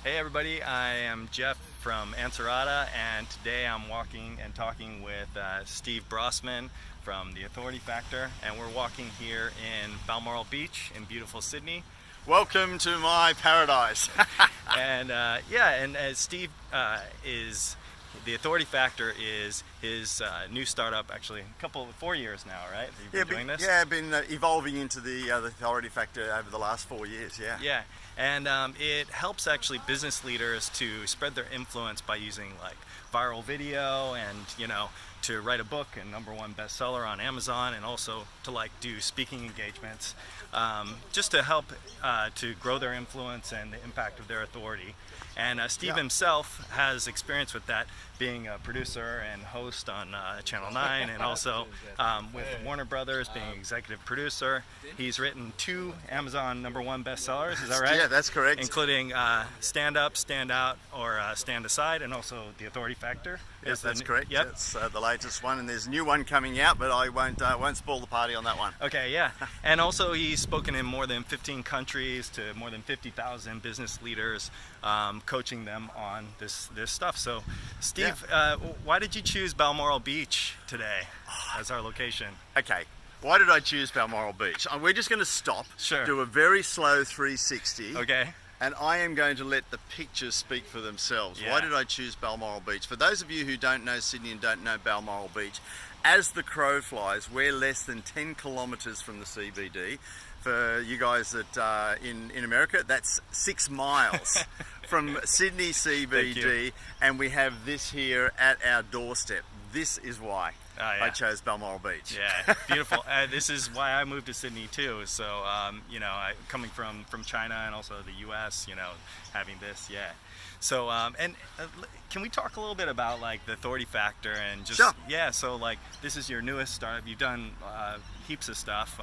Hey everybody, I am Jeff from Anserata, and today I'm walking and talking with Steve Brossman from The Authority Factor, and we're walking here in Balmoral Beach in beautiful Sydney. Welcome to my paradise. And Steve is The Authority Factor is his new startup. Actually, 4 years now, right? You've been doing this. Yeah, I've been evolving into the Authority Factor over the last 4 years. Yeah. Yeah, and it helps actually business leaders to spread their influence by using like viral video and to write a book and #1 bestseller on Amazon, and also to do speaking engagements, just to help to grow their influence and the impact of their authority. And Steve himself has experience with that, being a producer and host on Channel 9, and also with Warner Brothers, being executive producer. He's written 2 Amazon #1 bestsellers, is that right? Yeah, that's correct. Including Stand Up, Stand Out, or Stand Aside, and also The Authority Factor. Yes, that's correct. Yep. That's the latest one, and there's a new one coming out, but I won't spoil the party on that one. Okay, yeah. And also he's spoken in more than 15 countries to more than 50,000 business leaders, coaching them on this stuff. So, Steve, why did you choose Balmoral Beach today as our location? Okay. Why did I choose Balmoral Beach? We're just going to stop, Sure. do a very slow 360. Okay. And I am going to let the pictures speak for themselves. Yeah. Why did I choose Balmoral Beach? For those of you who don't know Sydney and don't know Balmoral Beach, as the crow flies, we're less than 10 kilometres from the CBD. For you guys that are in America, that's 6 miles from Sydney CBD, and we have this here at our doorstep. This is why I chose Balmoral Beach. Yeah, beautiful. This is why I moved to Sydney too. So, coming from China and also the U.S., having this, yeah. So, can we talk a little bit about the Authority Factor and just Sure. Yeah. So, this is your newest startup. You've done heaps of stuff.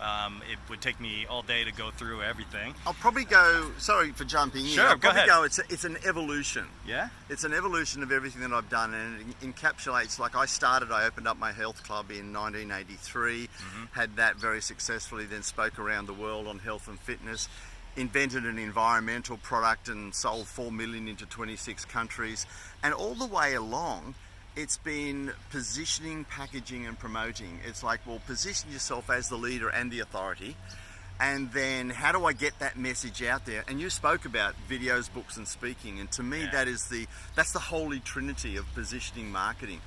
It would take me all day to go through everything. I'll probably go. Sorry for jumping in. Sure, I'll go probably ahead. go. It's an evolution. Yeah. It's an evolution of everything that I've done, and it encapsulates. I opened up my health club in 1983, had that very successfully. Then spoke around the world on health and fitness. Invented an environmental product and sold 4 million into 26 countries, and all the way along it's been positioning, packaging and promoting. It's position yourself as the leader and the authority, and then how do I get that message out there? And you spoke about videos, books and speaking, and to me that's the holy trinity of positioning marketing.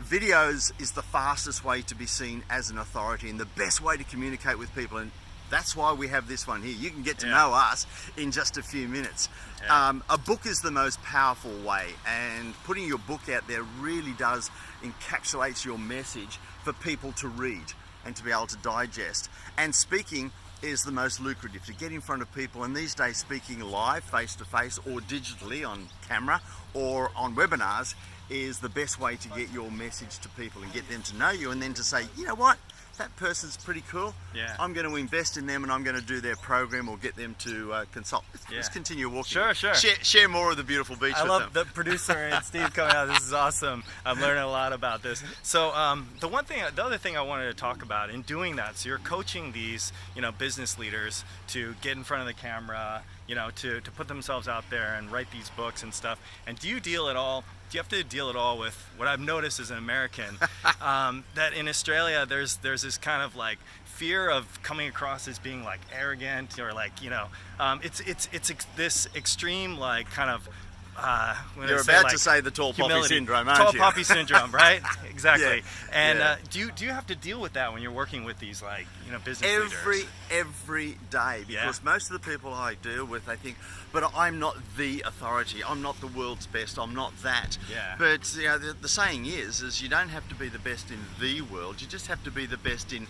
Videos is the fastest way to be seen as an authority and the best way to communicate with people, and that's why we have this one here. You can get to know us in just a few minutes. A book is the most powerful way, and putting your book out there really does encapsulate your message for people to read and to be able to digest. And speaking is the most lucrative, to get in front of people, and these days speaking live, face to face, or digitally on camera or on webinars is the best way to get your message to people and get them to know you, and then to say, you know what, that person's pretty cool. Yeah. I'm going to invest in them, and I'm going to do their program or get them to consult. Let's continue walking. Sure. Share more of the beautiful beach I with love them. the producer and Steve coming out. This is awesome. I'm learning a lot about this. So the other thing I wanted to talk about in doing that, so you're coaching these, business leaders to get in front of the camera, to put themselves out there and write these books and stuff. And do you have to deal at all with what I've noticed as an American, that in Australia there's this kind of fear of coming across as being arrogant, or it's this extreme kind of You're about to say the tall poppy syndrome, aren't you? Tall poppy syndrome, right? Exactly. Yeah. And do you have to deal with that when you're working with these business leaders? Every day, because most of the people I deal with, they think, but I'm not the authority, I'm not the world's best, I'm not that. Yeah. But the saying is you don't have to be the best in the world, you just have to be the best in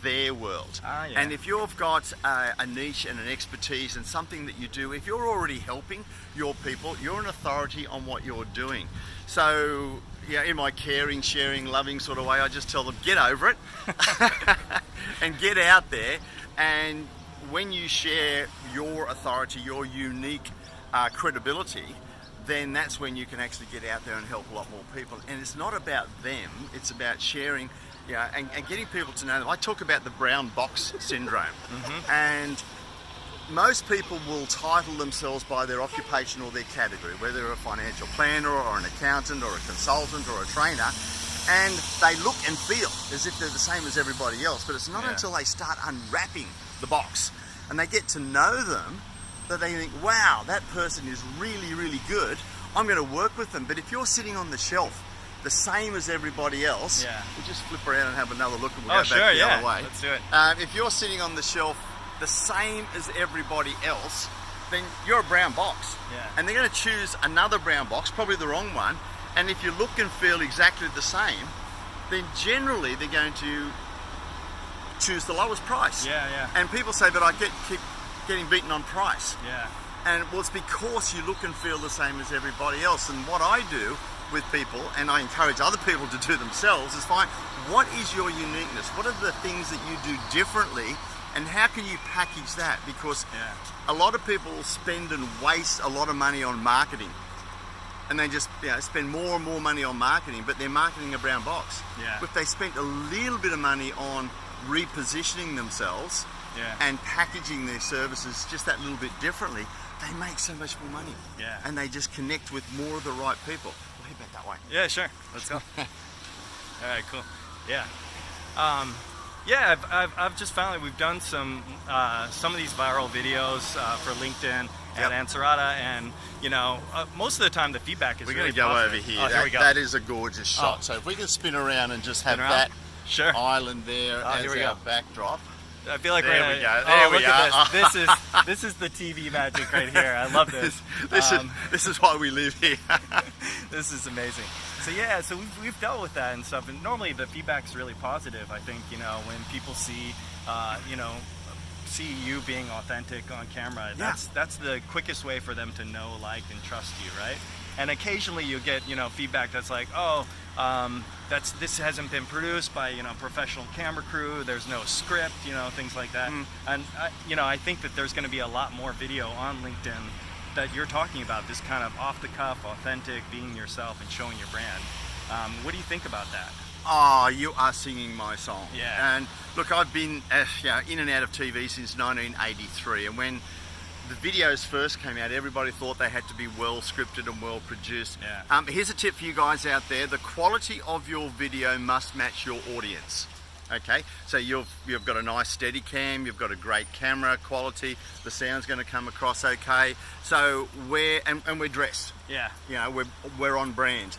their world. And if you've got a niche and an expertise and something that you do, if you're already helping your people, you're an authority on what you're doing. So in my caring, sharing, loving sort of way, I just tell them, get over it and get out there. And when you share your authority, your unique credibility, then that's when you can actually get out there and help a lot more people. And it's not about them, it's about sharing, and getting people to know them. I talk about the brown box syndrome. And most people will title themselves by their occupation or their category, whether they're a financial planner or an accountant or a consultant or a trainer, and they look and feel as if they're the same as everybody else. But it's not until they start unwrapping the box and they get to know them that they think, wow, that person is really, really good. I'm going to work with them. But if you're sitting on the shelf the same as everybody else, we'll just flip around and have another look and we'll go back the other way. Let's do it. If you're sitting on the shelf the same as everybody else, then you're a brown box. And they're going to choose another brown box, probably the wrong one. And if you look and feel exactly the same, then generally they're going to choose the lowest price. And people say, but I keep getting beaten on price. And well, it's because you look and feel the same as everybody else. And what I do with people, and I encourage other people to do themselves, is find what is your uniqueness? What are the things that you do differently? And how can you package that? Because a lot of people spend and waste a lot of money on marketing. And they just spend more and more money on marketing, but they're marketing a brown box. If they spent a little bit of money on repositioning themathemselves and packaging their services just that little bit differently, they make so much more money. And they just connect with more of the right people. We'll head back that way. Yeah, sure. Let's go. All right, cool. I've just found that we've done some of these viral videos for LinkedIn at Anserata, and most of the time the feedback is We're really going to go positive. over here. Oh, here we go. That is a gorgeous shot. So if we can spin around and just have that island there as our backdrop. I feel like there we're we go. There we go. This is the TV magic right here. I love this. This is why we live here. This is amazing. So we've dealt with that and stuff, and normally the feedback's really positive. I think when people see you being authentic on camera, that's the quickest way for them to know, like, and trust you, right? And occasionally you get feedback that's like, this hasn't been produced by professional camera crew. There's no script, things like that. And I think that there's going to be a lot more video on LinkedIn that you're talking about, this kind of off the cuff, authentic, being yourself and showing your brand. What do you think about that? Oh, you are singing my song. Yeah. And look, I've been in and out of TV since 1983, and when the videos first came out, everybody thought they had to be well scripted and well produced. Here's a tip for you guys out there: the quality of your video must match your audience. Okay, so you've got a nice steady cam, you've got a great camera quality, the sound's going to come across okay. So we're dressed. We're on brand.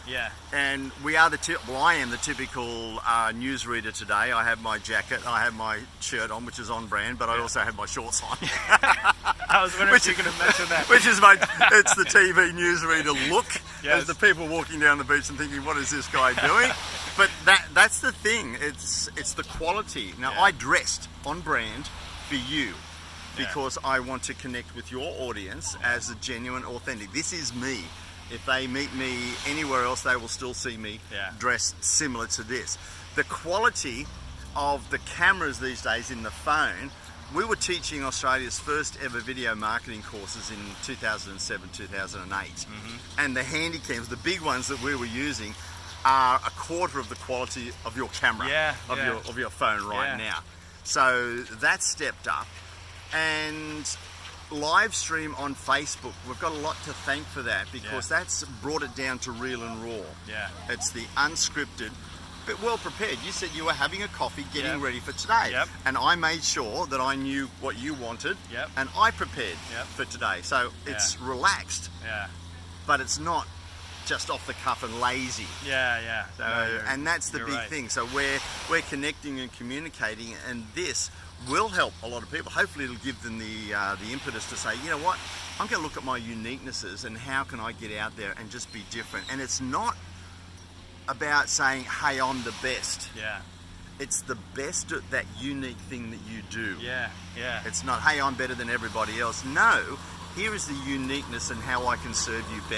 And we are I am the typical newsreader today. I have my jacket, I have my shirt on, which is on brand, but I also have my shorts on. I was wondering if you were going to mention that. It's the TV newsreader look. As the people walking down the beach and thinking, what is this guy doing? But that's the thing. It's the quality. Now, I dressed on brand for you because I want to connect with your audience as a genuine, authentic. This is me. If they meet me anywhere else, they will still see me dressed similar to this. The quality of the cameras these days in the phone. We were teaching Australia's first ever video marketing courses in 2007, 2008. And the Handycams, the big ones that we were using, are a quarter of the quality of your camera, of your phone right now. So that's stepped up. And live stream on Facebook, we've got a lot to thank for that, because that's brought it down to real and raw. It's the unscripted, but well prepared. You said you were having a coffee, getting ready for today. And I made sure that I knew what you wanted, and I prepared for today. So it's relaxed, but it's not just off the cuff and lazy. So, and that's the big thing. So we're connecting and communicating, and this will help a lot of people. Hopefully it'll give them the impetus to say, you know what, I'm going to look at my uniquenesses and how can I get out there and just be different. And it's not about saying, hey, I'm the best. It's the best at that unique thing that you do. It's not, hey, I'm better than everybody else. No, here is the uniqueness and how I can serve you better.